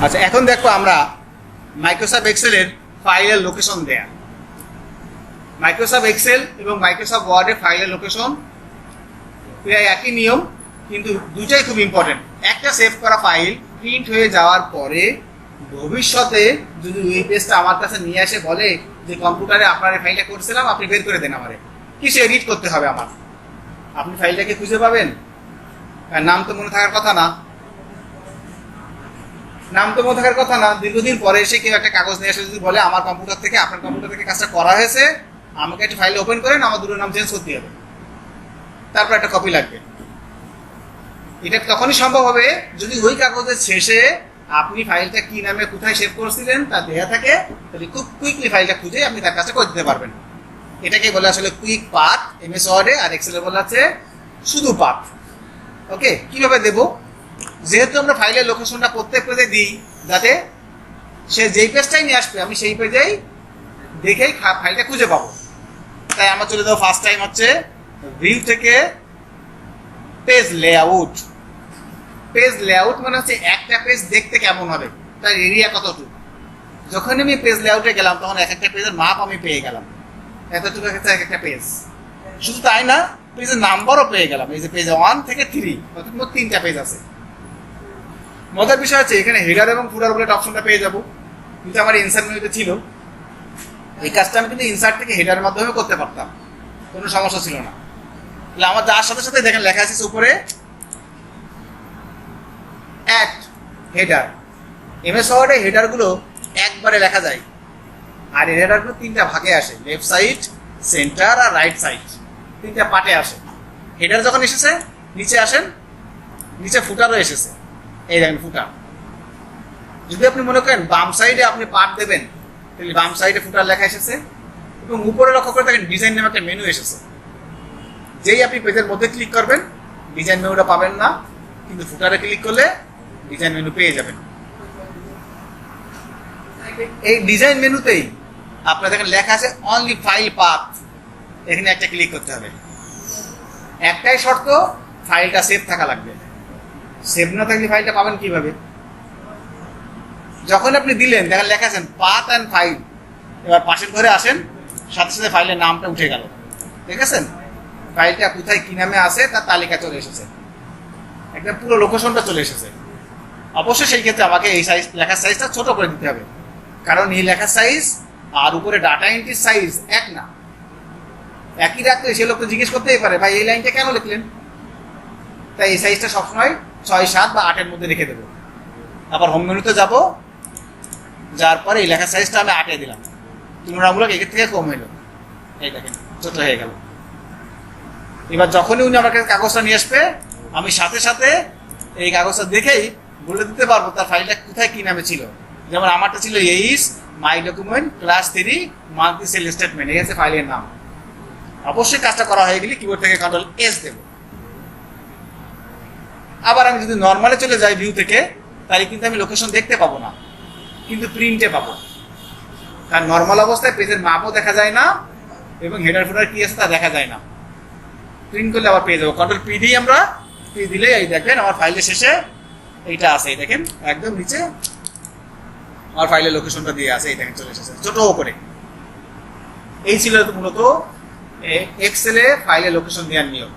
আচ্ছা, এখন দেখো আমরা মাইক্রোসফট এক্সেলের ফাইলের লোকেশন দেয়া। মাইক্রোসফট এক্সেল এবং মাইক্রোসফট ওয়ার্ডের ফাইলের লোকেশন প্রায় একই নিয়ম, কিন্তু দুটাই খুব ইম্পর্টেন্ট। একটা সেভ করা ফাইল প্রিন্ট হয়ে যাওয়ার পরে ভবিষ্যতে যদি এই পেজটা আমার কাছে নিয়ে আসে বলে যে কম্পিউটারে আপনার এই ফাইলটা করছিলাম, আপনি বের করে দেন আমারে, কিছু এডিট করতে হবে আমার, আপনি ফাইলটাকে খুঁজে পাবেন? নাম তো মনে থাকার কথা না, নাম তো মনে থাকার কথা না। দীর্ঘদিন পরে এসে কেউ একটা কাগজ নিয়ে এসে যদি বলে আমার কম্পিউটার থেকে আপনার কম্পিউটার থেকে কাজটা করা হয়েছে, আমাকে একটা ফাইল ওপেন করেন, আমার দুটো নাম চেঞ্জ করতে হবে, তারপর একটা কপি লাগবে। এটা তখনই সম্ভব হবে যদি ওই কাগজের শেষে আপনি ফাইলটা কি নামে কোথায় সেভ করেছিলেন তা দেয়া থাকে, তাহলে খুব কুইকলি ফাইলটা খুঁজে আপনি তার কাছে করে দিতে পারবেন। এটাকে বলে আসলে কুইক পাথ এমএস ওয়ার্ডে, আর এক্সেলে বলা আছে শুধু পাথ। ওকে, কিভাবে দেব? যেহেতু আমরা ফাইলের লোকেশনটা প্রত্যেক পেজে দিই, যাতে সে যেই পেজটাই নিয়ে আসবে আমি সেই পেজেই দেখেই ফাইলটা খুঁজে পাবো, তাই আমার চলে যাবো ফার্স্ট টাইম হচ্ছে ভিউ থেকে পেজ লেআউট। পেজ লেআউট মানে হচ্ছে একটা পেজ দেখতে কেমন হবে, তার এরিয়া কতটুকু। যখন আমি পেজ লেআউটে গেলাম তখন এক একটা পেজের মাপ আমি পেয়ে গেলাম, এতটুকু এক একটা পেজ। শুধু তাই না, পেজের নাম্বারও পেয়ে গেলাম। এই যে পেজ 1 থেকে 3, অর্থাৎ মোট 3টা পেজ আছে। মজার বিষয় হচ্ছে এখানে হেডার এবং ফুটার বলে একটা অপশনটা পেয়ে যাবো, কিন্তু আমার ইনসার্ট মেনুতে ছিল। এই কাজটা আমি কিন্তু ইনসার্ট থেকে হেডারের মাধ্যমে করতে পারতাম, কোনো সমস্যা ছিল না। তাহলে আমার যার সাথে সাথে দেখেন লেখা আছে উপরে অ্যাড হেডার। এমএস ওয়ার্ডে হেডারগুলো একবারে লেখা যায়, আর এই হেডারগুলো 3টা ভাগে আসে, লেফট সাইড, সেন্টার আর রাইট সাইড, 3টা পার্টে আসে। হেডার যখন এসেছে নিচে আসেন, নিচে ফুটারও এসেছে, এই দেখেন ফুটার। যদি আপনি মনে করেন বাম সাইডে আপনি পার্ট দেবেন, তাহলে বাম সাইডে ফুটার লেখা এসেছে, এবং উপরে লক্ষ্য করে দেখেন ডিজাইন নামে একটা মেনু এসেছে। যেই আপনি পেজের মধ্যে ক্লিক করবেন ডিজাইন মেনুটা পাবেন না, কিন্তু ফুটারে ক্লিক করলে ডিজাইন মেনু পেয়ে যাবেন। এই ডিজাইন মেনুতেই আপনার দেখেন লেখা আছে অনলি ফাইল পাথ, এখানে একটা ক্লিক করতে হবে। একটাই শর্ত, ফাইলটা সেভ থাকা লাগবে। সেভ না থাকলে ফাইলটা পাবেন কিভাবে? যখন আপনি দিলেন দেখেন লেখা আছেন পাথ অ্যান্ড ফাইল, এবার পাশের ঘরে আসেন, সাথে সাথে ফাইলের নামটা উঠে গেল, দেখেছেন? ফাইলটা কোথায় কি নামে আছে তার তালিকা চলে এসেছে, একদম পুরো লোকেশনটা চলে এসেছে। অবশ্যই সেই ক্ষেত্রে আমাকে এই সাইজ, লেখার সাইজটা ছোট করে দিতে হবে, কারণ এই লেখার সাইজ আর উপরে ডাটা এন্ট্রির সাইজ এক না। একই রাখলে সে লোককে জিজ্ঞেস করতেই পারে ভাই এই লাইনটা কেন লিখলেন, তাই এই সাইজটা সবসময় 6, 7 বা 8-এর মধ্যে রেখে দেবো। আবার হোম মেনুতে যাবো, যার পরে এই লেখার সাইজটা আমি 8-এ দিলাম, তুলনামূলক এর থেকে কম হইল, এই দেখেন ছোট হয়ে গেল। এবার যখনই উনি আমার কাছে কাগজটা নিয়ে আসবে, আমি সাথে সাথে এই কাগজটা দেখেই বলে দিতে পারবো তার ফাইলটা কোথায় কি নামে ছিল। যেমন আমারটা ছিল এইস my document class 3 monthly sale statement, এই আছে ফাইলের নাম। অবশ্যই কাজটা করা হয়ে গেলে কিবোর্ড থেকে Ctrl+S দেব। আবার আমি যদি নর্মালে চলে যাই ভিউ থেকে, তাহলে কিন্তু আমি লোকেশন দেখতে পাবো না, কিন্তু প্রিন্টে পাবো। কারণ নর্মাল অবস্থায় পেজের মাপও দেখা যায় না এবং হেডার ফুটার কি আছে তা দেখা যায় না। প্রিন্ট করলে আবার পেয়ে যাবো। Ctrl+P দিই আমরা, P দিলে এই দেখবেন আমার ফাইলের শেষে এইটা আছে, এই দেখেন একদম নিচে আমার ফাইলের লোকেশনটা দিয়ে আছে, এই দেখেন চলে এসেছে ছোট করে। এই ছিল মূলত এক্সেলে ফাইলের লোকেশন দেওয়ার নিয়ম।